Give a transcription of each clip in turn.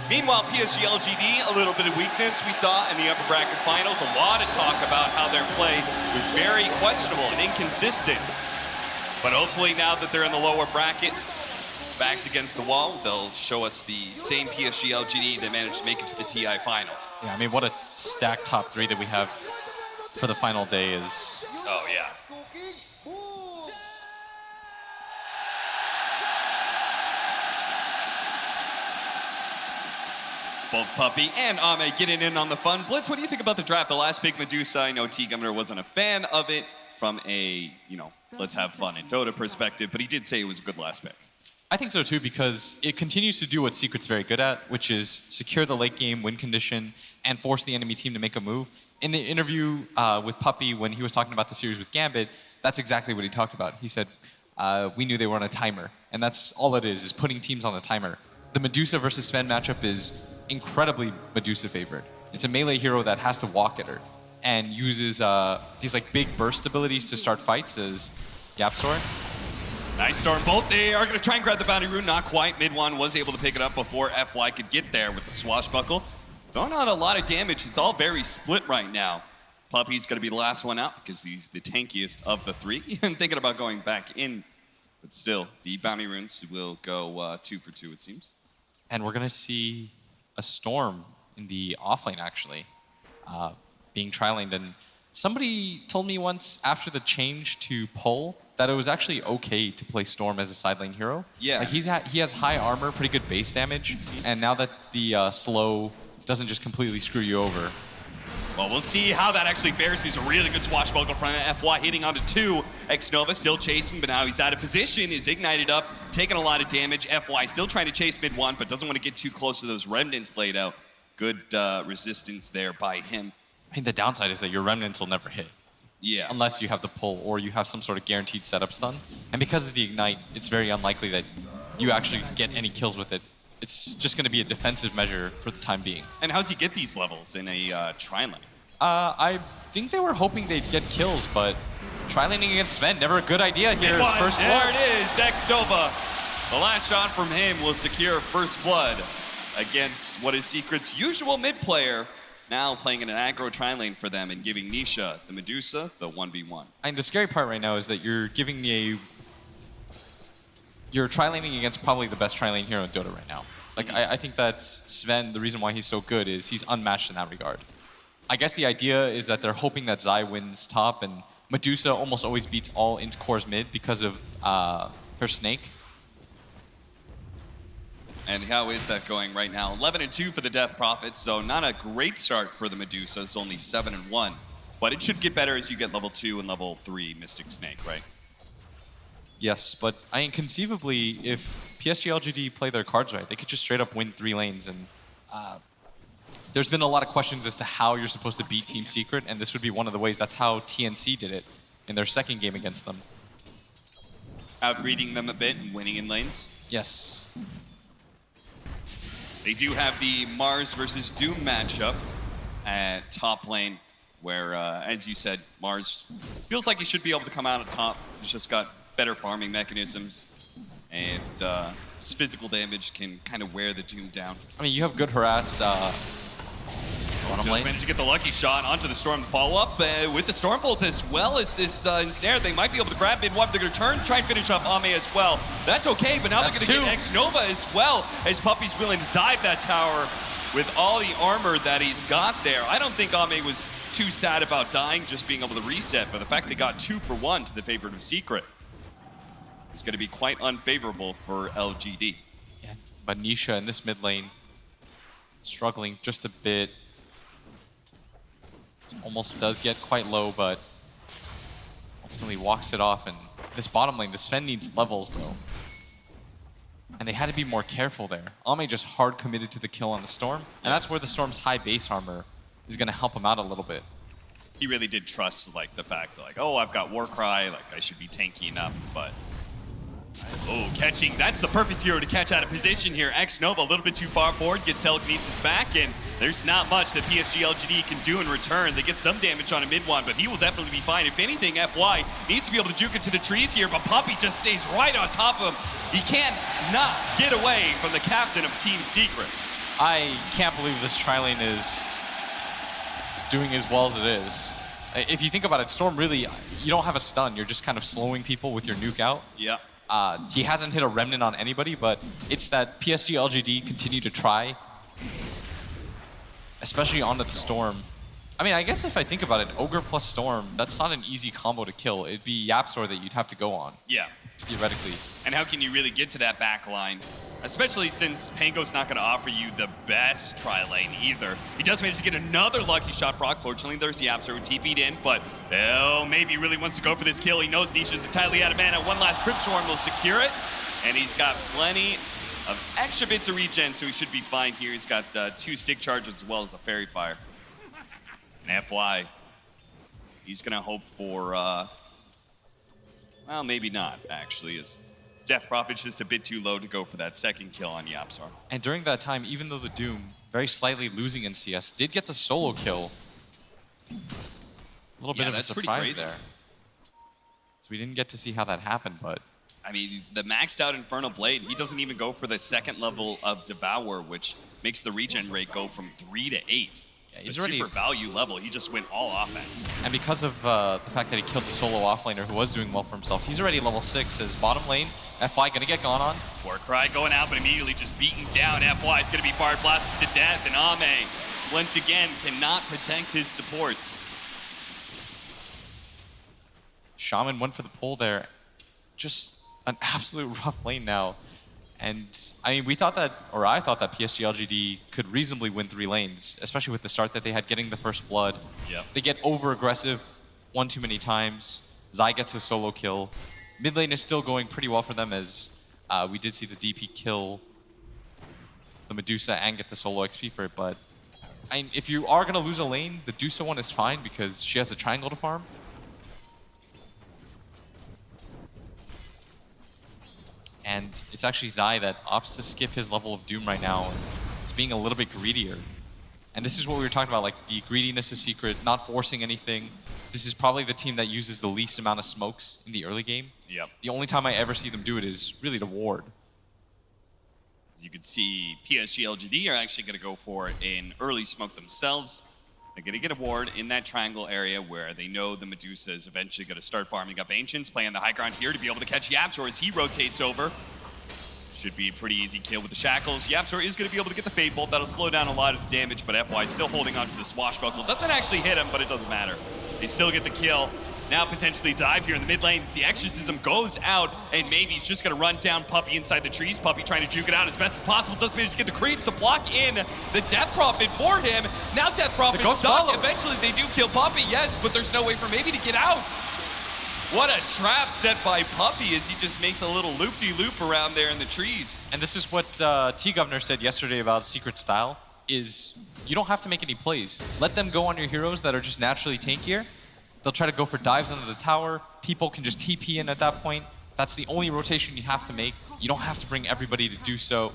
Meanwhile, PSG.LGD, a little bit of weakness we saw in the upper bracket finals. A lot of talk about how their play was very questionable and inconsistent. But hopefully now that they're in the lower bracket, backs against the wall, they'll show us the same PSG.LGD that managed to make it to the TI finals. Yeah, I mean, what a stacked top three that we have for the final day is. Oh, yeah. Both Puppey and Ame getting in on the fun. Blitz, what do you think about the draft? The last big Medusa, I know T. Governor wasn't a fan of it from a, let's have fun in Dota perspective, but he did say it was a good last pick. I think so too, because it continues to do what Secret's very good at, which is secure the late game win condition and force the enemy team to make a move. In the interview with Puppey, when he was talking about the series with Gambit, that's exactly what he talked about. He said, we knew they were on a timer, and that's all it is putting teams on a timer. The Medusa versus Sven matchup is incredibly Medusa favored. It's a melee hero that has to walk at her and uses these like big burst abilities to start fights as Yapsor. Nice storm bolt. They are going to try and grab the bounty rune. Not quite. Mid one was able to pick it up before FY could get there with the swashbuckle. Throwing out a lot of damage. It's all very split right now. Puppey's going to be the last one out because he's the tankiest of the three. Even thinking about going back in. But still, the bounty runes will go 2 for 2, it seems. And we're going to see a storm in the offlane, actually, being tri-laned. And somebody told me once after the change to Pole that it was actually okay to play Storm as a side lane hero. Yeah. Like he has high armor, pretty good base damage, and now that the slow doesn't just completely screw you over. Well, we'll see how that actually fares. He's a really good swashbuckle from FY, hitting onto 2. X-Nova still chasing, but now he's out of position. Is ignited up, taking a lot of damage. FY still trying to chase mid 1, but doesn't want to get too close to those remnants laid out. Good resistance there by him. I think the downside is that your remnants will never hit. Yeah. Unless you have the pull or you have some sort of guaranteed setup stun. And because of the ignite, it's very unlikely that you actually get any kills with it. It's just going to be a defensive measure for the time being. And how'd you get these levels in a tri-lane? I think they were hoping they'd get kills, but tri-laning against Sven, never a good idea here. First there blood. It is, X-Nova. The last shot from him will secure first blood against what is Secret's usual mid player, now playing in an aggro tri-lane for them and giving Nisha, the Medusa, the 1v1. And the scary part right now is that you're giving me you're tri-laning against probably the best tri-lane hero in Dota right now. Like, I think that Sven, the reason why he's so good is he's unmatched in that regard. I guess the idea is that they're hoping that Zai wins top, and Medusa almost always beats all int cores mid because of her snake. And how is that going right now? 11-2 for the Death Prophets, so not a great start for the Medusa. It's only 7-1. But it should get better as you get level 2 and level 3 Mystic Snake, right? Yes, but I mean, conceivably, if PSG.LGD play their cards right, they could just straight up win 3 lanes. And there's been a lot of questions as to how you're supposed to beat Team Secret, and this would be one of the ways. That's how TNC did it in their second game against them. Outreading them a bit and winning in lanes? Yes. They do have the Mars versus Doom matchup at top lane, where, as you said, Mars feels like he should be able to come out on top. He's just got better farming mechanisms, and his physical damage can kind of wear the Doom down. I mean, you have good harass. Just managed to get the lucky shot onto the Storm to follow up with the Storm Bolt as well as this ensnare. They might be able to grab mid one. They're going to turn, try and finish off Ame as well. That's okay, but now they're going to get X-Nova as well, as Puppey's willing to dive that tower with all the armor that he's got there. I don't think Ame was too sad about dying, just being able to reset, but the fact they got 2 for 1 to the favor of Secret is going to be quite unfavorable for LGD. Yeah, but Nisha in this mid lane, struggling just a bit. Almost does get quite low, but ultimately walks it off. And this bottom lane, the Sven needs levels though. And they had to be more careful there. Ame just hard committed to the kill on the Storm, and that's where the Storm's high base armor is going to help him out a little bit. He really did trust like the fact like, oh, I've got Warcry, like I should be tanky enough, but oh, catching, that's the perfect hero to catch out of position here. X-Nova a little bit too far forward, gets telekinesis back, and there's not much that PSG.LGD can do in return. They get some damage on a mid one, but he will definitely be fine. If anything, FY needs to be able to juke into the trees here, but Puppey just stays right on top of him. He can't not get away from the captain of Team Secret. I can't believe this tri-lane is doing as well as it is. If you think about it, Storm really, you don't have a stun. You're just kind of slowing people with your nuke out. Yeah. He hasn't hit a remnant on anybody, but it's that PSG.LGD continue to try, especially onto the Storm. I mean, I guess if I think about it, Ogre plus Storm, that's not an easy combo to kill. It'd be YapzOr that you'd have to go on. Yeah. Theoretically. And how can you really get to that back line? Especially since Pango's not going to offer you the best tri-lane either. He does manage to get another lucky shot proc. Fortunately, there's YapzOr who TP'd in, but maybe he really wants to go for this kill. He knows Nisha's entirely out of mana. One last Crypt Swarm will secure it, and he's got plenty of extra bits of regen, so he should be fine here. He's got 2 stick charges as well as a Fairy Fire. And FY, he's going to hope for, well, maybe not, actually. His Death Prophet's just a bit too low to go for that second kill on YapzOr. And during that time, even though the Doom, very slightly losing in CS, did get the solo kill. A little bit of a surprise there. So we didn't get to see how that happened, but... I mean, the maxed out Infernal Blade, he doesn't even go for the second level of Devour, which makes the regen rate go from 3 to 8. Yeah, he's already super value level. He just went all offense. And because of the fact that he killed the solo offlaner who was doing well for himself, he's already level 6 as bottom lane. FY gonna get gone on. Warcry going out, but immediately just beaten down. FY is gonna be fired blasted to death, and Ame, once again, cannot protect his supports. Shaman went for the pull there. Just an absolute rough lane now. And I mean, we thought that, or I thought that PSG.LGD could reasonably win 3 lanes, especially with the start that they had getting the first blood. Yep. They get over aggressive one too many times. Zai gets a solo kill. Mid lane is still going pretty well for them as we did see the DP kill the Medusa and get the solo XP for it. But I mean, if you are going to lose a lane, the Medusa one is fine because she has the triangle to farm. And it's actually Zai that opts to skip his level of Doom right now. It's being a little bit greedier. And this is what we were talking about, like the greediness of Secret, not forcing anything. This is probably the team that uses the least amount of smokes in the early game. Yep. The only time I ever see them do it is really to ward. As you can see, PSG.LGD are actually going to go for an early smoke themselves. They're going to get a ward in that triangle area where they know the Medusa is eventually going to start farming up Ancients, playing the high ground here to be able to catch YapzOr as he rotates over. Should be a pretty easy kill with the Shackles. YapzOr is going to be able to get the Fade Bolt. That'll slow down a lot of the damage, but FY still holding on to the Swashbuckle. Doesn't actually hit him, but it doesn't matter. They still get the kill. Now potentially dive here in the mid lane. The Exorcism goes out, and maybe he's just going to run down Puppey inside the trees. Puppey trying to juke it out as best as possible. Doesn't manage to get the creeps to block in the Death Prophet for him. Now Death Prophet stuck. Eventually they do kill Puppey, yes, but there's no way for maybe to get out. What a trap set by Puppey as he just makes a little loop-de-loop around there in the trees. And this is what T-Governor said yesterday about Secret style, is you don't have to make any plays. Let them go on your heroes that are just naturally tankier. They'll try to go for dives under the tower. People can just TP in at that point. That's the only rotation you have to make. You don't have to bring everybody to do so.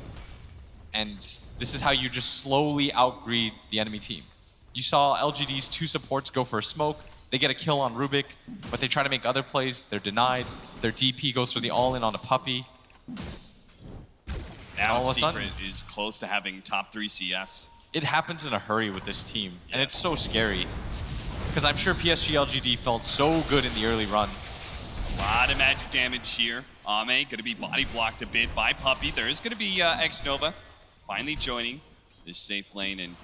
And this is how you just slowly outgreed the enemy team. You saw LGD's 2 supports go for a smoke. They get a kill on Rubik, but they try to make other plays. They're denied. Their DP goes for the all-in on a Puppey. Now Secret is close to having top 3 CS. It happens in a hurry with this team, and it's so scary. Because I'm sure PSG.LGD felt so good in the early run. A lot of magic damage here. Ame going to be body blocked a bit by Puppey. There is going to be X-Nova finally joining this safe lane and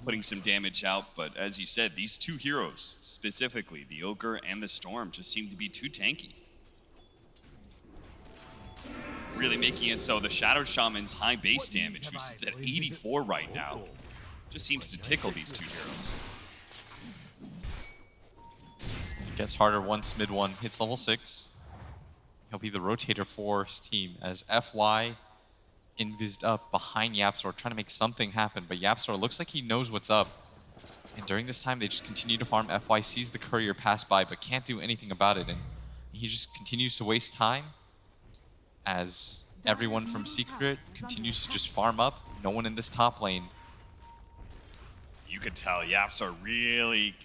putting some damage out. But as you said, these 2 heroes, specifically the Ogre and the Storm, just seem to be too tanky. Really making it so the Shadow Shaman's high base damage, who sits at 84 right now, just seems to tickle these 2 heroes. Gets harder once mid one hits level 6. He'll be the rotator for his team as FY invised up behind YapzOr, trying to make something happen. But YapzOr looks like he knows what's up. And during this time, they just continue to farm. FY sees the courier pass by, but can't do anything about it. And he just continues to waste time as everyone from Secret continues to just farm up. No one in this top lane. You could tell YapzOr really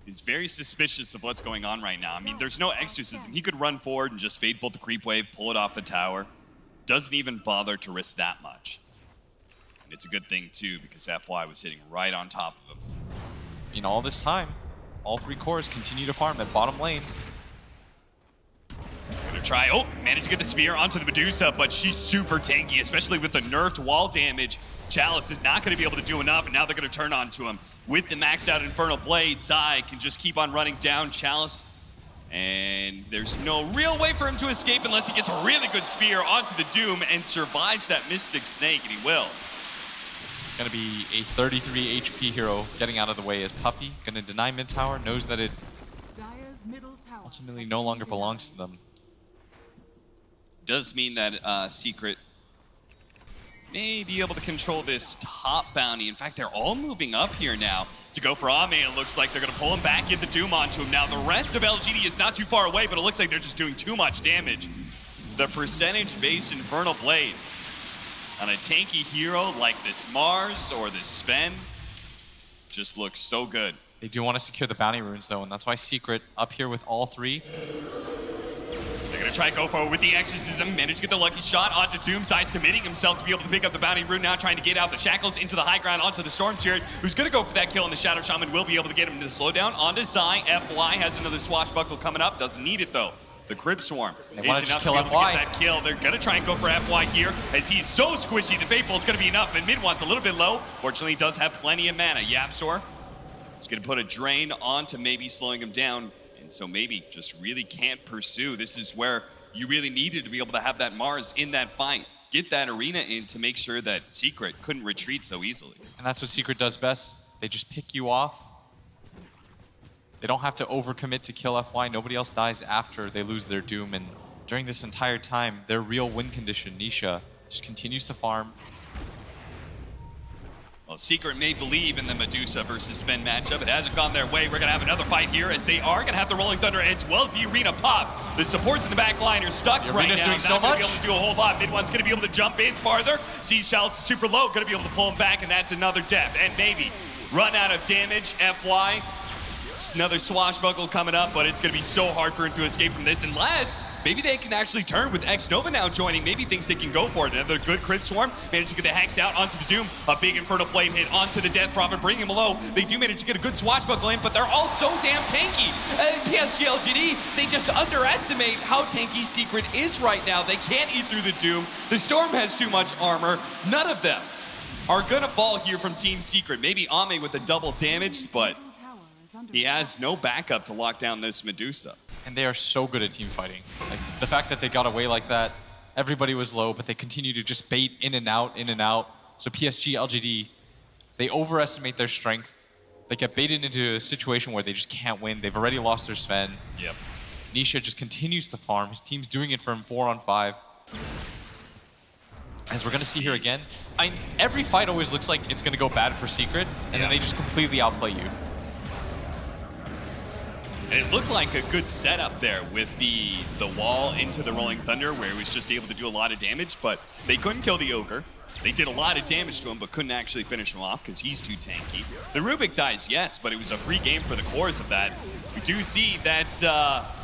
is very suspicious of what's going on right now. I mean, there's no exorcism. He could run forward and just Fade Bolt the creep wave, pull it off the tower. Doesn't even bother to risk that much. And it's a good thing, too, because FY was hitting right on top of him. In all this time, all 3 cores continue to farm at bottom lane. Gonna try, oh, managed to get the spear onto the Medusa, but she's super tanky, especially with the nerfed wall damage. Chalice is not gonna be able to do enough, and now they're gonna turn onto him. With the maxed out Infernal Blade, Zai can just keep on running down Chalice. And there's no real way for him to escape unless he gets a really good spear onto the Doom and survives that Mystic Snake, and he will. It's gonna be a 33 HP hero getting out of the way as Puppey. Gonna deny mid tower, knows that it ultimately no longer belongs to them. Does mean that Secret may be able to control this top bounty. In fact, they're all moving up here now to go for Ame. It looks like they're going to pull him back, get the Doom onto him. Now, the rest of LGD is not too far away, but it looks like they're just doing too much damage. The percentage-based Infernal Blade on a tanky hero like this Mars or this Sven just looks so good. They do want to secure the bounty runes, though, and that's why Secret up here with all 3. They're going to try to go forward with the Exorcism, manage to get the lucky shot onto Doom. Zai's committing himself to be able to pick up the bounty rune now, trying to get out the shackles into the high ground onto the Storm Spirit, who's going to go for that kill, and the Shadow Shaman will be able to get him to the slowdown onto Zai. FY has another swashbuckle coming up, doesn't need it though. The Crib Swarm is enough to be able to get that kill. They're going to try and go for FY here, as he's so squishy. The Fateful is going to be enough, and mid one's a little bit low. Fortunately, he does have plenty of mana. Yapsor is going to put a drain onto maybe slowing him down, and so maybe just really can't pursue. This is where you really needed to be able to have that Mars in that fight. Get that arena in to make sure that Secret couldn't retreat so easily. And that's what Secret does best. They just pick you off. They don't have to overcommit to kill FY. Nobody else dies after they lose their Doom. And during this entire time, their real win condition, Nisha, just continues to farm. Well, Secret may believe in the Medusa versus Sven matchup. It hasn't gone their way. We're going to have another fight here, as they are going to have the Rolling Thunder as well as the Arena popped. The supports in the back line are stuck right now. Doing so not going much. to be able to do a whole lot. Mid one's going to be able to jump in farther. Seashell's super low, going to be able to pull him back, and that's another death. And maybe run out of damage. FY, another swashbuckle coming up, but it's going to be so hard for him to escape from this, unless maybe they can actually turn with X-Nova now joining. Maybe thinks they can go for it. Another good Crib Swarm. Managed to get the Hex out onto the Doom. A big Infernal Blade hit onto the Death Prophet, bringing him low. They do manage to get a good swashbuckle in, but they're all so damn tanky. PSG.LGD, they just underestimate how tanky Secret is right now. They can't eat through the Doom. The Storm has too much armor. None of them are going to fall here from Team Secret. Maybe Ame with the double damage, but he has no backup to lock down this Medusa. And they are so good at team fighting. Like, the fact that they got away like that, everybody was low, but they continue to just bait in and out, in and out. So PSG.LGD, they overestimate their strength. They get baited into a situation where they just can't win. They've already lost their Sven. Yep. Nisha just continues to farm. His team's doing it for him 4-on-5. As we're going to see here again, every fight always looks like it's going to go bad for Secret, and then they just completely outplay you. And it looked like a good setup there with the wall into the Rolling Thunder, where he was just able to do a lot of damage, but they couldn't kill the Ogre. They did a lot of damage to him, but couldn't actually finish him off because he's too tanky. The Rubik dies, yes, but it was a free game for the cores of that. We do see that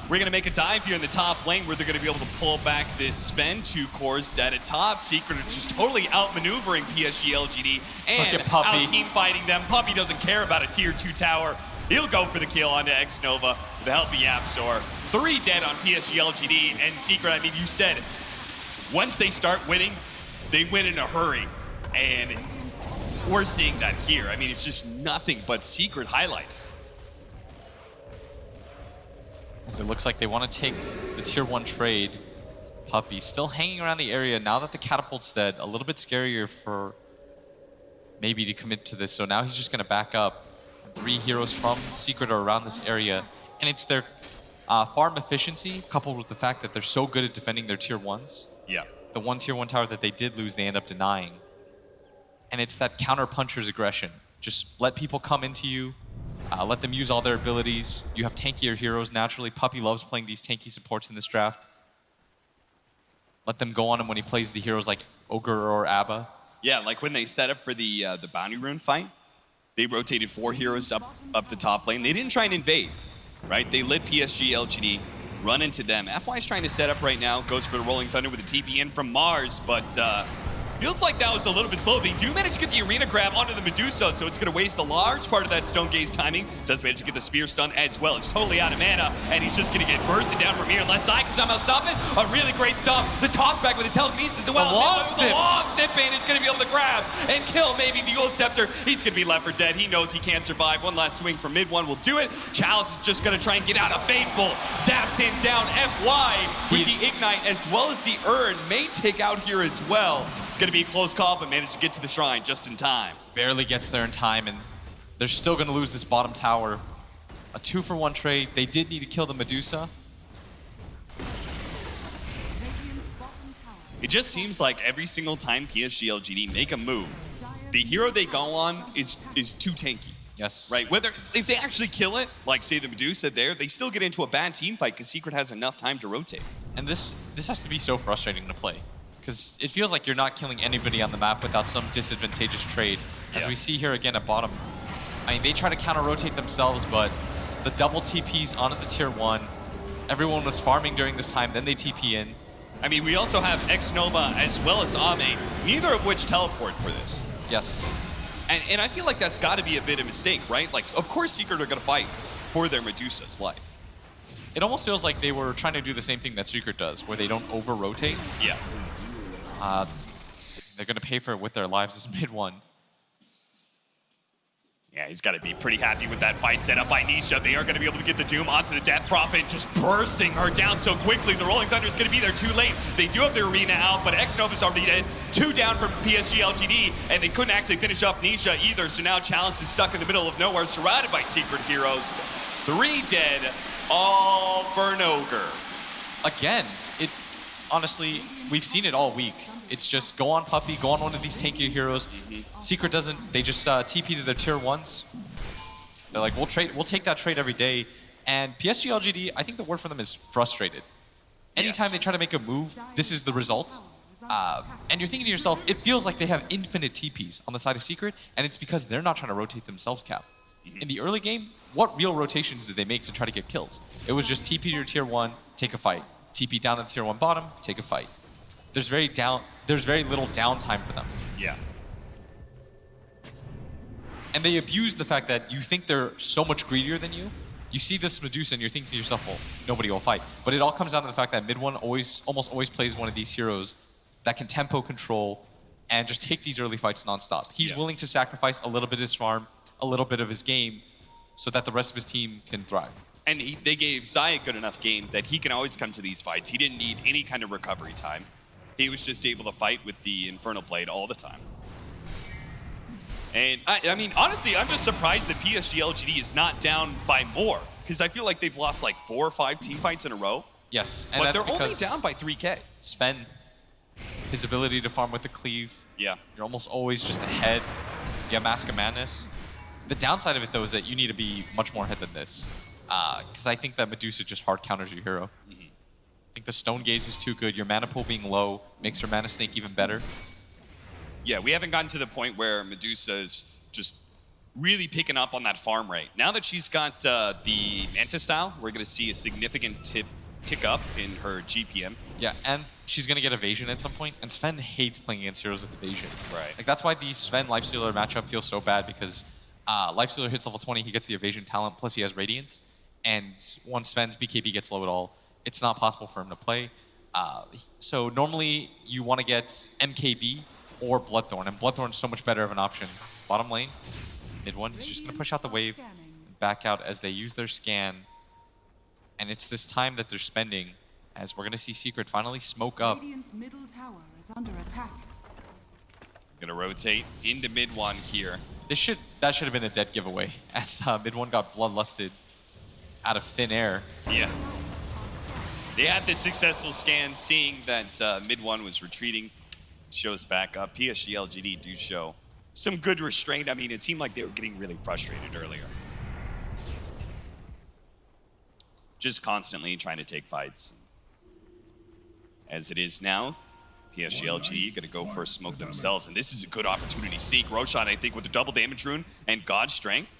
we're going to make a dive here in the top lane where they're going to be able to pull back this Sven. 2 cores dead at top. Secret are just totally outmaneuvering PSG.LGD and out-team fighting them. Puppey doesn't care about a tier 2 tower. He'll go for the kill onto X-Nova with the help of Yapsor. 3 dead on PSG.LGD, and Secret, I mean, you said it. Once they start winning, they win in a hurry. And we're seeing that here. I mean, it's just nothing but Secret highlights. As it looks like they want to take the tier 1 trade. Puppey still hanging around the area now that the catapult's dead. A little bit scarier for maybe to commit to this. So now he's just going to back up. 3 heroes from Secret are around this area, and it's their farm efficiency coupled with the fact that they're so good at defending their tier 1s. Yeah. The one tier 1 tower that they did lose, they end up denying. And it's that counter puncher's aggression. Just let people come into you, let them use all their abilities. You have tankier heroes naturally. Puppey loves playing these tanky supports in this draft. Let them go on him when he plays the heroes like Ogre or Abba. Yeah, like when they set up for the bounty rune fight, they rotated 4 heroes up to top lane. They didn't try and invade, right? They let PSG.LGD run into them. FY's trying to set up right now, goes for the Rolling Thunder with a TP in from Mars, but Feels like that was a little bit slow. They do manage to get the arena grab onto the Medusa, so it's going to waste a large part of that Stone Gaze timing. Does manage to get the spear stun as well. It's totally out of mana, and he's just going to get bursted down from here unless I can somehow stop it. A really great stop. The toss back with the telekinesis as well. The long zip bane is going to be able to grab and kill maybe the Gold Scepter. He's going to be left for dead. He knows he can't survive. One last swing from mid one will do it. Chalice is just going to try and get out. A Faithful zaps him down. FY with the Ignite as well as the Urn may take out here as well. It's going to be a close call, but managed to get to the shrine just in time. Barely gets there in time, and they're still going to lose this bottom tower. A 2-for-1 trade. They did need to kill the Medusa. It just seems like every single time PSG.LGD make a move, the hero they go on is too tanky. Yes. Right? If they actually kill it, like say the Medusa there, they still get into a bad team fight because Secret has enough time to rotate. And this has to be so frustrating to play, because it feels like you're not killing anybody on the map without some disadvantageous trade. As we see here again at bottom. I mean, they try to counter-rotate themselves, but the double TPs onto the tier 1. Everyone was farming during this time, then they TP in. I mean, we also have X-Nova as well as Ame, neither of which teleport for this. Yes. And I feel like that's got to be a bit of a mistake, right? Like, of course Secret are going to fight for their Medusa's life. It almost feels like they were trying to do the same thing that Secret does, where they don't over-rotate. Yeah. They're going to pay for it with their lives as mid one. Yeah, he's got to be pretty happy with that fight set up by Nisha. They are going to be able to get the Doom onto the Death Prophet, just bursting her down so quickly. The Rolling Thunder is going to be there too late. They do have their arena out, but X-Nova's already dead. 2 down from PSG.LGD, and they couldn't actually finish up Nisha either, so now Chalice is stuck in the middle of nowhere, surrounded by Secret heroes. 3 dead, all for an Ogre. Again, honestly, we've seen it all week. It's just go on Puppey, go on one of these tankier heroes. Secret doesn't, they just TP to their tier 1s. They're like, we'll take that trade every day. And PSG.LGD, I think the word for them is frustrated. Anytime they try to make a move, this is the result. And you're thinking to yourself, it feels like they have infinite TPs on the side of Secret, and it's because they're not trying to rotate themselves, Cap. In the early game, what real rotations did they make to try to get kills? It was just TP to your tier 1, take a fight. TP down to the tier 1 bottom, take a fight. There's very little downtime for them. Yeah. And they abuse the fact that you think they're so much greedier than you. You see this Medusa and you're thinking to yourself, well, nobody will fight. But it all comes down to the fact that mid one almost always plays one of these heroes that can tempo control and just take these early fights nonstop. He's willing to sacrifice a little bit of his farm, a little bit of his game, so that the rest of his team can thrive. And they gave Zai a good enough game that he can always come to these fights. He didn't need any kind of recovery time. He was just able to fight with the Infernal Blade all the time. And I mean, honestly, I'm just surprised that PSG.LGD is not down by more, because I feel like they've lost like 4 or 5 team fights in a row. Yes, and but that's they're only because down by 3K. Sven, his ability to farm with the cleave. Yeah. You're almost always just ahead. You have Mask of Madness. The downside of it, though, is that you need to be much more ahead than this. Because I think that Medusa just hard counters your hero. I think the Stone Gaze is too good. Your mana pool being low makes your Mana Snake even better. Yeah, we haven't gotten to the point where Medusa is just really picking up on that farm rate. Now that she's got the Manta style, we're going to see a significant tick up in her GPM. Yeah, and she's going to get evasion at some point, and Sven hates playing against heroes with evasion. Right. Like, that's why the Sven Lifestealer matchup feels so bad, because Lifestealer hits level 20, he gets the evasion talent, plus he has Radiance, and once Sven's BKB gets low at all, it's not possible for him to play. So normally you want to get MKB or Bloodthorn, and Bloodthorn's so much better of an option. Bottom lane, mid one, he's just going to push out the wave, and back out as they use their scan. And it's this time that they're spending, as we're going to see Secret finally smoke up. Radiant's middle tower is under attack. Gonna rotate into mid one here. That should have been a dead giveaway, as mid one got bloodlusted out of thin air. Yeah. They had this successful scan, seeing that mid one was retreating. Shows back up. PSG.LGD do show some good restraint. I mean, it seemed like they were getting really frustrated earlier. Just constantly trying to take fights. As it is now, PSG.LGD going to go for a smoke themselves, and this is a good opportunity. Seek Roshan, I think, with the double damage rune and God's Strength.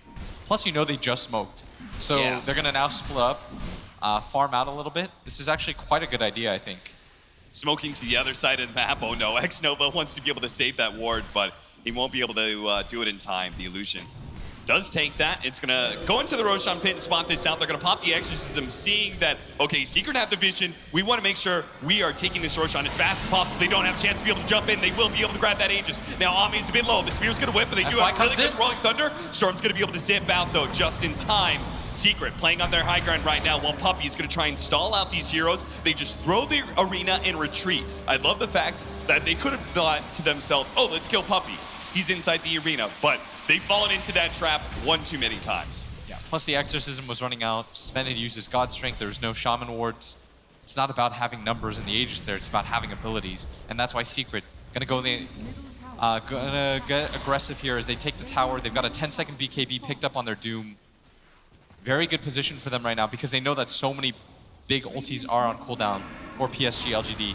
Plus, you know they just smoked. So they're going to now split up, farm out a little bit. This is actually quite a good idea, I think. Smoking to the other side of the map. Oh no, X-Nova wants to be able to save that ward, but he won't be able to do it in time. The illusion does take that. It's gonna go into the Roshan pit and spot this out. They're gonna pop the exorcism, seeing that, okay, Secret have the vision. We wanna make sure we are taking this Roshan as fast as possible. They don't have a chance to be able to jump in. They will be able to grab that Aegis. Now, Ami's a bit low. The Spear's gonna whip, but they do have really good Rolling Thunder. Storm's gonna be able to zip out, though, just in time. Secret playing on their high ground right now, while Puppey is gonna try and stall out these heroes. They just throw the arena and retreat. I love the fact that they could have thought to themselves, oh, let's kill Puppey. He's inside the arena, but they've fallen into that trap one too many times. Yeah. Plus the exorcism was running out. Sven had used his God Strength. There's no Shaman wards. It's not about having numbers in the Aegis there. It's about having abilities, and that's why Secret gonna get aggressive here as they take the tower. They've got a 10-second BKB picked up on their Doom. Very good position for them right now because they know that so many big ultis are on cooldown for PSG.LGD.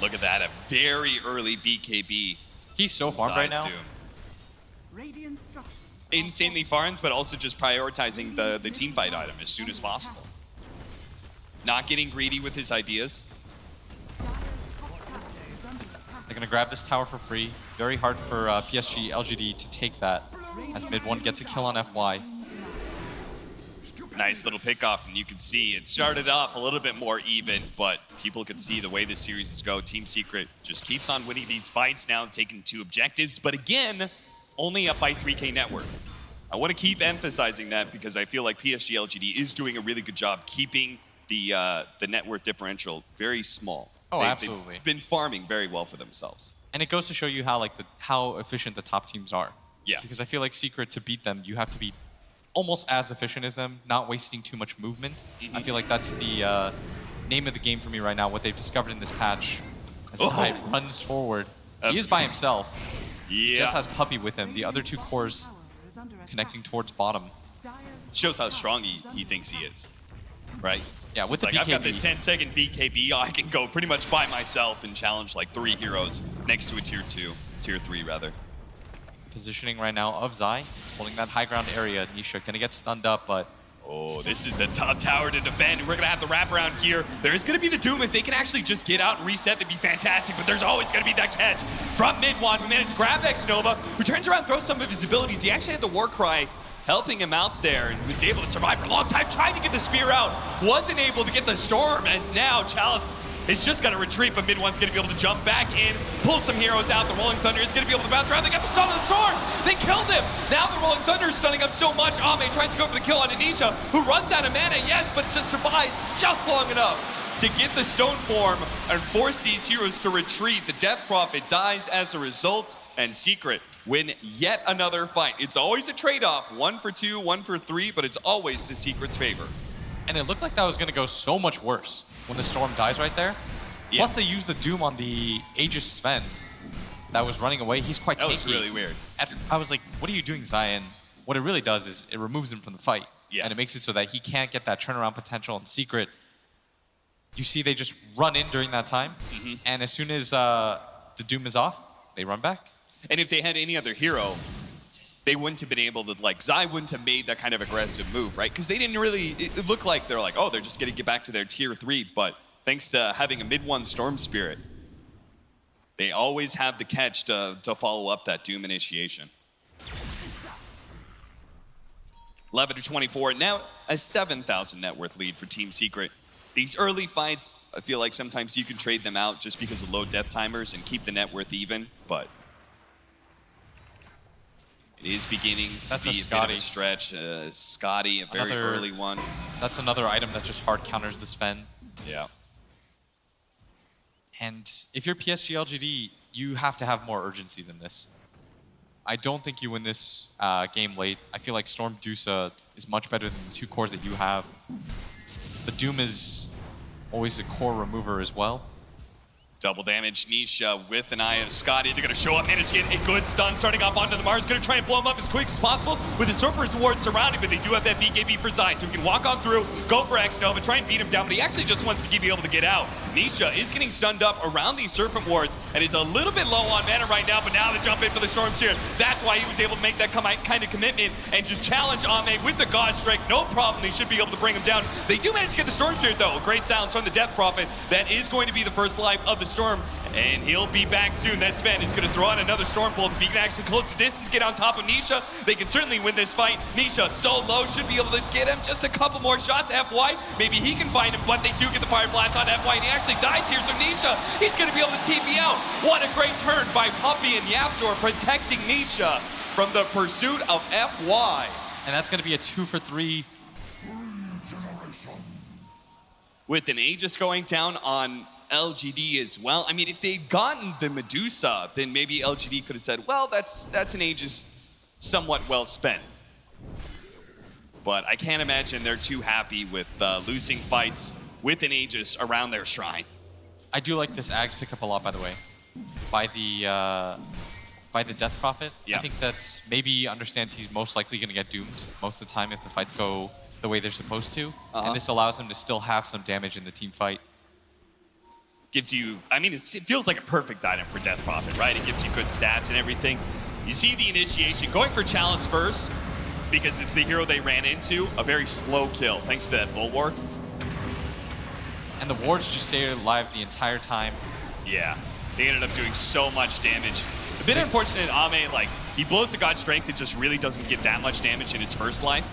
Look at that, a very early BKB. He's so farmed right now. Radiant structures. Insanely farmed, but also just prioritizing the team fight item as soon as possible. Not getting greedy with his ideas. They're gonna grab this tower for free. Very hard for PSG.LGD to take that as mid one gets a kill on FY. Nice little pickoff, and you can see it started off a little bit more even, but people could see the way this series is going. Team Secret just keeps on winning these fights now, taking 2 objectives, but again, only up by 3K net worth. I want to keep emphasizing that because I feel like PSG.LGD is doing a really good job keeping the net worth differential very small. Oh, absolutely. They've been farming very well for themselves. And it goes to show you how how efficient the top teams are. Yeah. Because I feel like Secret, to beat them, you have to be almost as efficient as them, not wasting too much movement. Mm-hmm. I feel like that's the name of the game for me right now, what they've discovered in this patch. As Sai runs forward. He is by himself. Yeah. He just has Puppey with him. The other 2 cores connecting towards bottom. Shows how strong he thinks he is, right? Yeah, with It's the like, BKB. I've got this 10-second BKB. I can go pretty much by myself and challenge like 3 heroes next to a tier 3 rather. Positioning right now of Zai. He's holding that high ground area. Nisha gonna get stunned up, but Oh, this is a tough tower to defend. We're going to have to wrap around here. There is going to be the Doom. If they can actually just get out and reset, that'd be fantastic. But there's always going to be that catch from mid-one. We managed to grab X-Nova, who turns around, throws some of his abilities. He actually had the War Cry helping him out there and was able to survive for a long time. Tried to get the spear out. Wasn't able to get the storm, as now Chalice is just going to retreat, but mid-one's going to be able to jump back in, pull some heroes out. The Rolling Thunder is going to be able to bounce around. They got the stun of the storm. They killed him. Now the Rolling Thunder is stunning up so much. Ame tries to go for the kill on Anisha, who runs out of mana, yes, but just survives just long enough to get the stone form and force these heroes to retreat. The Death Prophet dies as a result, and Secret win yet another fight. It's always a trade-off, 1 for 2, 1 for 3, but it's always to Secret's favor. And it looked like that was going to go so much worse when the storm dies right there. Yeah. Plus they used the Doom on the Aegis Sven that was running away. He's quite tanky. That was really weird. I was like, what are you doing, Zion? What it really does is it removes him from the fight. Yeah. And it makes it so that he can't get that turnaround potential in Secret. You see they just run in during that time. Mm-hmm. And as soon as the Doom is off, they run back. And if they had any other hero, they wouldn't have been able to, like, Zai wouldn't have made that kind of aggressive move, right? Because they didn't really, it looked like they're like, oh, they're just going to get back to their tier 3, but thanks to having a mid-1 Storm Spirit, they always have the catch to follow up that Doom initiation. 11-24, now a 7,000 net worth lead for Team Secret. These early fights, I feel like sometimes you can trade them out just because of low death timers and keep the net worth even, but it is beginning to be a bit of a stretch. Scotty, a very early one. That's another item that just hard counters the Sven. Yeah. And if you're PSG.LGD, you have to have more urgency than this. I don't think you win this game late. I feel like Storm Dusa is much better than the 2 cores that you have. The Doom is always a core remover as well. Double damage, Nisha with an eye of Scotty. They're going to show up, manage to get a good stun starting off onto the Mars. Going to try and blow him up as quick as possible with the Surfer's Ward surrounding, but they do have that BKB for Zai, so he can walk on through, go for X-Nova, try and beat him down, but he actually just wants to be able to get out. Nisha is getting stunned up around these Serpent Wards and is a little bit low on mana right now, but now they jump in for the Storm Spear. That's why he was able to make that kind of commitment and just challenge Ame with the God Strike. No problem, they should be able to bring him down. They do manage to get the Storm Spear though. Great silence from the Death Prophet. That is going to be the first life of the Storm, and he'll be back soon. That Sven is going to throw on another Stormbolt. If he can actually close the distance, get on top of Nisha, they can certainly win this fight. Nisha so low, should be able to get him just a couple more shots. FY, maybe he can find him, but they do get the Fire Blast on FY, and he actually dies here. So Nisha, he's going to be able to TP out. What a great turn by Puppey and Yaptor, protecting Nisha from the pursuit of FY. And that's going to be a 2 for 3. With an Aegis going down on LGD as well. I mean, if they'd gotten the Medusa, then maybe LGD could have said, well, that's an Aegis somewhat well spent. But I can't imagine they're too happy with losing fights with an Aegis around their shrine. I do like this Ags pickup a lot, by the way. By the Death Prophet. Yeah. I think that maybe understands he's most likely going to get doomed most of the time if the fights go the way they're supposed to. And this allows him to still have some damage in the team fight. Gives you, I mean, it feels like a perfect item for Death Prophet, right? It gives you good stats and everything. You see the initiation, going for Chalice first, because it's the hero they ran into, a very slow kill, thanks to that Bulwark. And the wards just stay alive the entire time. Yeah, they ended up doing so much damage. A bit unfortunate, Ame, like, he blows the God Strength, it just really doesn't get that much damage in its first life.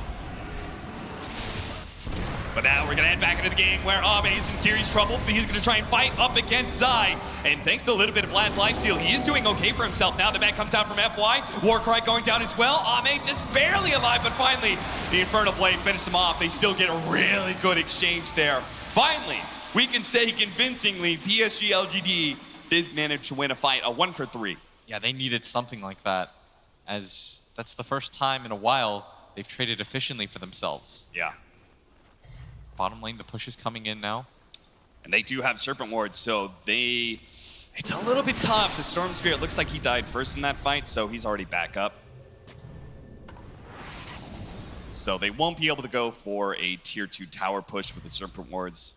But now we're going to head back into the game where Ame is in serious trouble. He's going to try and fight up against Zai. And thanks to a little bit of Vlad's lifesteal, he is doing okay for himself. Now the back comes out from FY. Warcry going down as well. Ame just barely alive, but finally the Infernal Blade finished him off. They still get a really good exchange there. Finally, we can say convincingly PSG.LGD did manage to win a fight, a 1 for 3. Yeah, they needed something like that, as that's the first time in a while they've traded efficiently for themselves. Yeah. Bottom lane, the push is coming in now. And they do have Serpent Wards, so it's a little bit tough. The Storm Spirit looks like he died first in that fight, so he's already back up. So they won't be able to go for a tier 2 tower push with the Serpent Wards.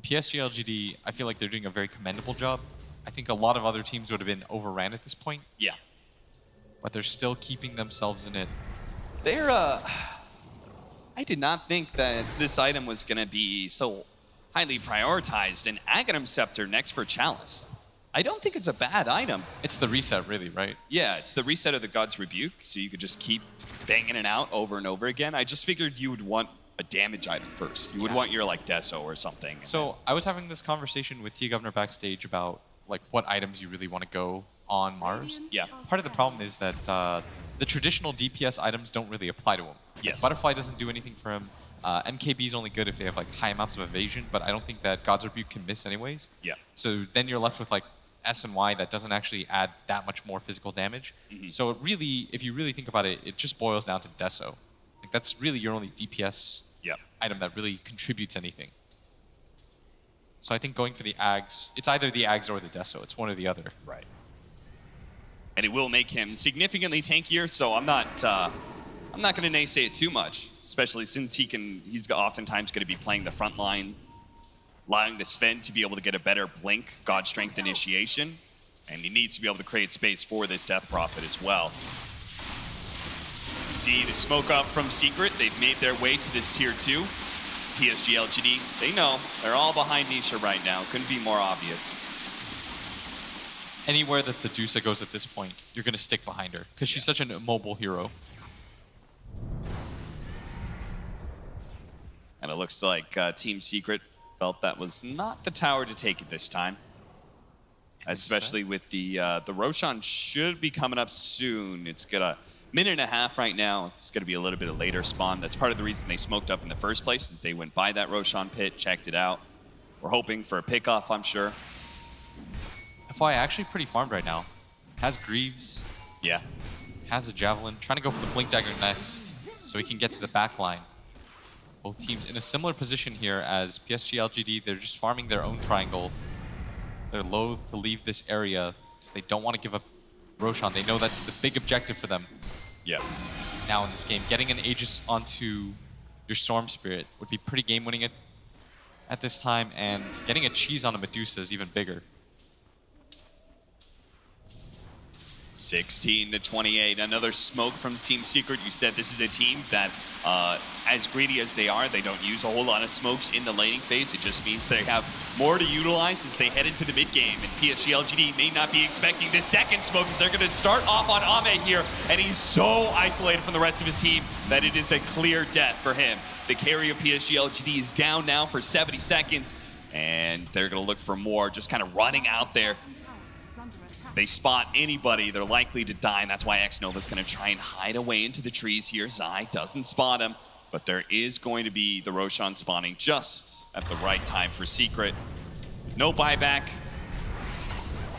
PSG.LGD, I feel like they're doing a very commendable job. I think a lot of other teams would have been overran at this point. Yeah. But they're still keeping themselves in it. They're, I did not think that this item was going to be so highly prioritized. An Aghanim Scepter next for Chalice. I don't think it's a bad item. It's the reset, really, right? Yeah, it's the reset of the God's Rebuke, so you could just keep banging it out over and over again. I just figured you would want a damage item first. You would want your, like, Deso or something. So I was having this conversation with T Governor backstage about, like, what items you really want to go on Mars. Yeah. Part of the problem is that the traditional DPS items don't really apply to him. Yes. Butterfly doesn't do anything for him. MKB is only good if they have like high amounts of evasion, but I don't think that God's Rebuke can miss anyways. Yeah. So then you're left with like S and Y that doesn't actually add that much more physical damage. So it really, if you really think about it, it just boils down to Deso. Like that's really your only DPS item that really contributes anything. So I think going for the Ags, it's either the Ags or the Deso. It's one or the other. Right. And it will make him significantly tankier, so I'm not going to naysay it too much, especially since he's oftentimes going to be playing the front line, allowing the Sven to be able to get a better blink, God Strength initiation, and he needs to be able to create space for this Death Prophet as well. You see the smoke up from Secret. They've made their way to this tier 2. PSG.LGD, they know. They're all behind Nisha right now. Couldn't be more obvious. Anywhere that the Dusa goes at this point, you're going to stick behind her, because she's such an immobile hero. And it looks like Team Secret felt that was not the tower to take it this time. Especially with the Roshan should be coming up soon. It's got a minute and a half right now. It's going to be a little bit of later spawn. That's part of the reason they smoked up in the first place, is they went by that Roshan pit, checked it out. We're hoping for a pickoff, I'm sure. FY actually pretty farmed right now. Has Greaves. Yeah. Has a Javelin. Trying to go for the Blink Dagger next so he can get to the back line. Both teams in a similar position here as PSG.LGD. They're just farming their own triangle. They're loath to leave this area because they don't want to give up Roshan. They know that's the big objective for them. Yeah. Now in this game, getting an Aegis onto your Storm Spirit would be pretty game-winning at this time, and getting a cheese on a Medusa is even bigger. 16-28, another smoke from Team Secret. You said this is a team that, as greedy as they are, they don't use a whole lot of smokes in the laning phase. It just means they have more to utilize as they head into the mid game. And PSG.LGD may not be expecting this second smoke as they're going to start off on Ame here. And he's so isolated from the rest of his team that it is a clear death for him. The carry of PSG.LGD is down now for 70 seconds. And they're going to look for more, just kind of running out there. They spot anybody, they're likely to die, and that's why X-Nova's going to try and hide away into the trees here. Zai doesn't spot him, but there is going to be the Roshan spawning just at the right time for Secret. No buyback.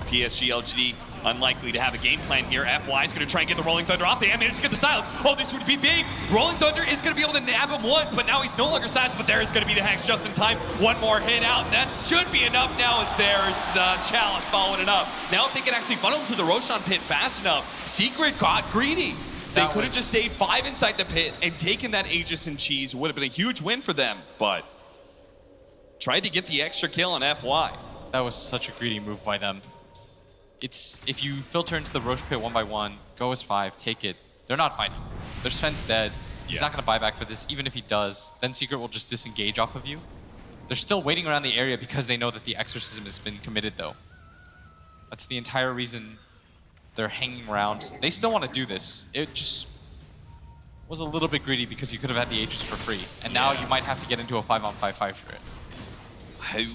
PSG.LGD unlikely to have a game plan here. FY is going to try and get the Rolling Thunder off. They managed to get the silence. Oh, this would be big. Rolling Thunder is going to be able to nab him once, but now he's no longer silenced, but there is going to be the Hex just in time. One more hit out, and that should be enough now as there's Chalice following it up. Now if they can actually funnel to the Roshan pit fast enough, Secret got greedy. They could have just stayed 5 inside the pit and taken that Aegis and Cheese. Would have been a huge win for them, but tried to get the extra kill on FY. That was such a greedy move by them. It's if you filter into the Roche pit 1 by 1, go as 5, take it. They're not fighting. Their Sven's dead. He's not going to buy back for this. Even if he does, then Secret will just disengage off of you. They're still waiting around the area because they know that the exorcism has been committed, though. That's the entire reason they're hanging around. They still want to do this. It just was a little bit greedy because you could have had the Aegis for free. And now you might have to get into a 5-on-5 fight for it.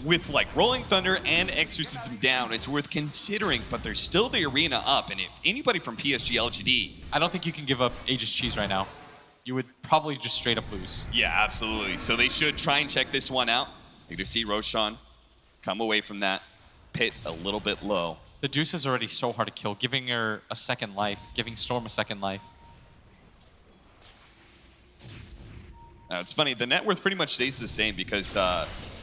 With like Rolling Thunder and Exorcism down, it's worth considering, but there's still the arena up, and if anybody from PSG.LGD... I don't think you can give up Aegis Cheese right now. You would probably just straight up lose. Yeah, absolutely. So they should try and check this one out. You can see Roshan come away from that pit a little bit low. The Deuce is already so hard to kill, giving her a second life, giving Storm a second life. Now, it's funny, the net worth pretty much stays the same because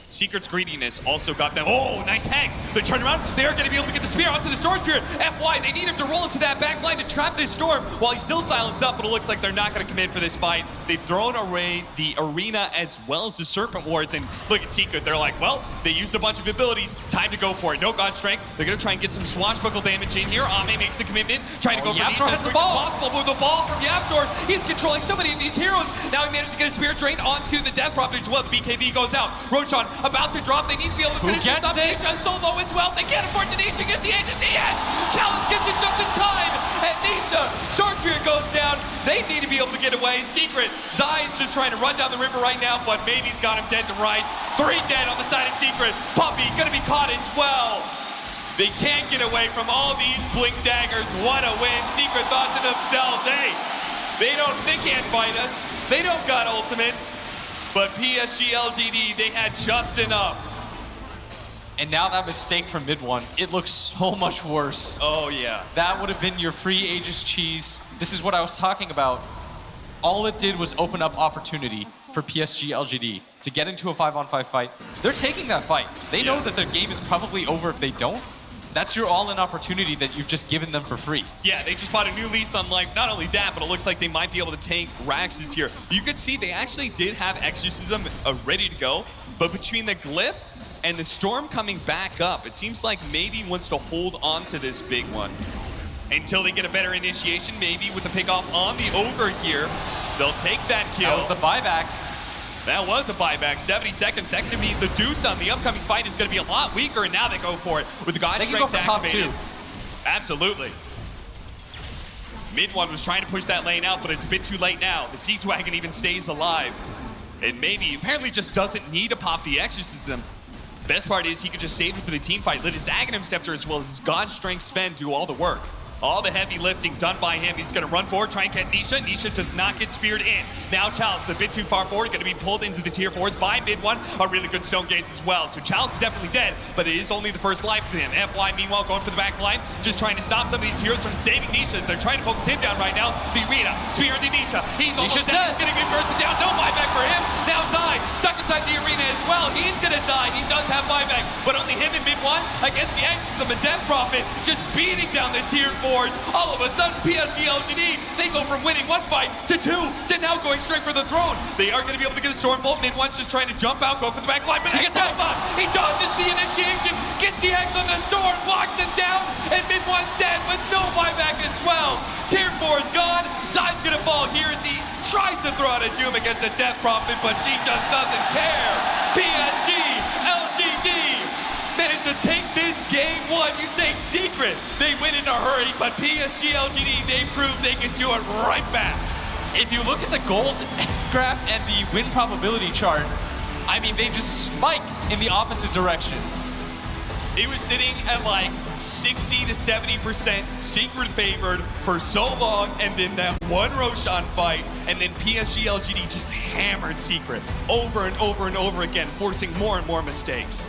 Secret's greediness also got them. Oh, nice Hex. They turn around. They are going to be able to get the spear onto the Storm Spirit. FY, they need him to roll into that back line to trap this Storm while he's still silenced up, but it looks like they're not going to commit for this fight. They've thrown away the arena as well as the Serpent Wards, and look at Secret. They're like, well, they used a bunch of abilities. Time to go for it. No God Strength. They're going to try and get some swashbuckle damage in here. Ame makes the commitment, trying to go for Nisha as quick as possible. With the ball from Yapzor, he's controlling so many of these heroes. Now he managed to get a Spirit Drain onto the Death Prophet as well. The BKB goes out. Roshan about to drop. They need to be able to finish this up. Nisha solo as well. They can't afford to Nisha get the Aegis. The end. Challenge gets it just in time. And Nisha, Sword Spirit goes down. They need to be able to get away. Secret. Zai's just trying to run down the river right now, but Baby's got him dead to rights. 3 dead on the side of Secret. Puppy gonna be caught as well. They can't get away from all these blink daggers. What a win. Secret thought to themselves, hey, they can't fight us. They don't got ultimates. But PSG.LGD, they had just enough. And now that mistake from mid one, it looks so much worse. Oh, yeah. That would have been your free Aegis Cheese. This is what I was talking about. All it did was open up opportunity for PSG.LGD to get into a 5-on-5 fight. They're taking that fight. They know that their game is probably over if they don't. That's your all-in opportunity that you've just given them for free. Yeah, they just bought a new lease on life. Not only that, but it looks like they might be able to tank Rax's here. You could see they actually did have Exorcism ready to go, but between the Glyph and the Storm coming back up, it seems like maybe he wants to hold on to this big one until they get a better initiation, maybe with the pickoff on the Ogre here. They'll take that kill. That was the buyback. That was a buyback. 70 seconds. That could be the Deuce on the upcoming fight is going to be a lot weaker, and now they go for it with the God Strength activated. Absolutely. Mid one was trying to push that lane out, but it's a bit too late now. The Siege Wagon even stays alive. And maybe, apparently just doesn't need to pop the Exorcism. Best part is he could just save it for the team fight, let his Aghanim Scepter as well as his God Strength Sven do all the work. All the heavy lifting done by him. He's going to run forward, try and get Nisha. Nisha does not get speared in. Now Chalice a bit too far forward, going to be pulled into the tier 4s by mid one. A really good Stone Gaze as well. So Chalice is definitely dead, but it is only the first life for him. FY meanwhile going for the back line, just trying to stop some of these heroes from saving Nisha. They're trying to focus him down right now. The arena, spear into Nisha. He's almost dead. He's going to be bursted down. No buyback for him. Now Zai, stuck inside the arena as well. He's going to die. He does have buyback, but only him in mid one against the Exorcism. The Death Prophet just beating down the tier 4s. All of a sudden, PSG.LGD, they go from winning 1 fight to 2 to now going straight for the throne. They are going to be able to get a Storm Bolt. Mid one's just trying to jump out, go for the back line, but he gets X. He dodges the initiation, gets the X on the Storm, blocks it down, and mid one's dead with no buyback as well. Tier 4 is gone. Zai's going to fall here as he tries to throw out a Doom against the Death Prophet, but she just doesn't care. PSG.LGD to take this game one. You say Secret, they win in a hurry, but PSG.LGD, they prove they can do it right back. If you look at the gold graph and the win probability chart, I mean, they just spike in the opposite direction. It was sitting at like 60 to 70% Secret favored for so long, and then that one Roshan fight, and then PSG.LGD just hammered Secret over and over and over again, forcing more and more mistakes.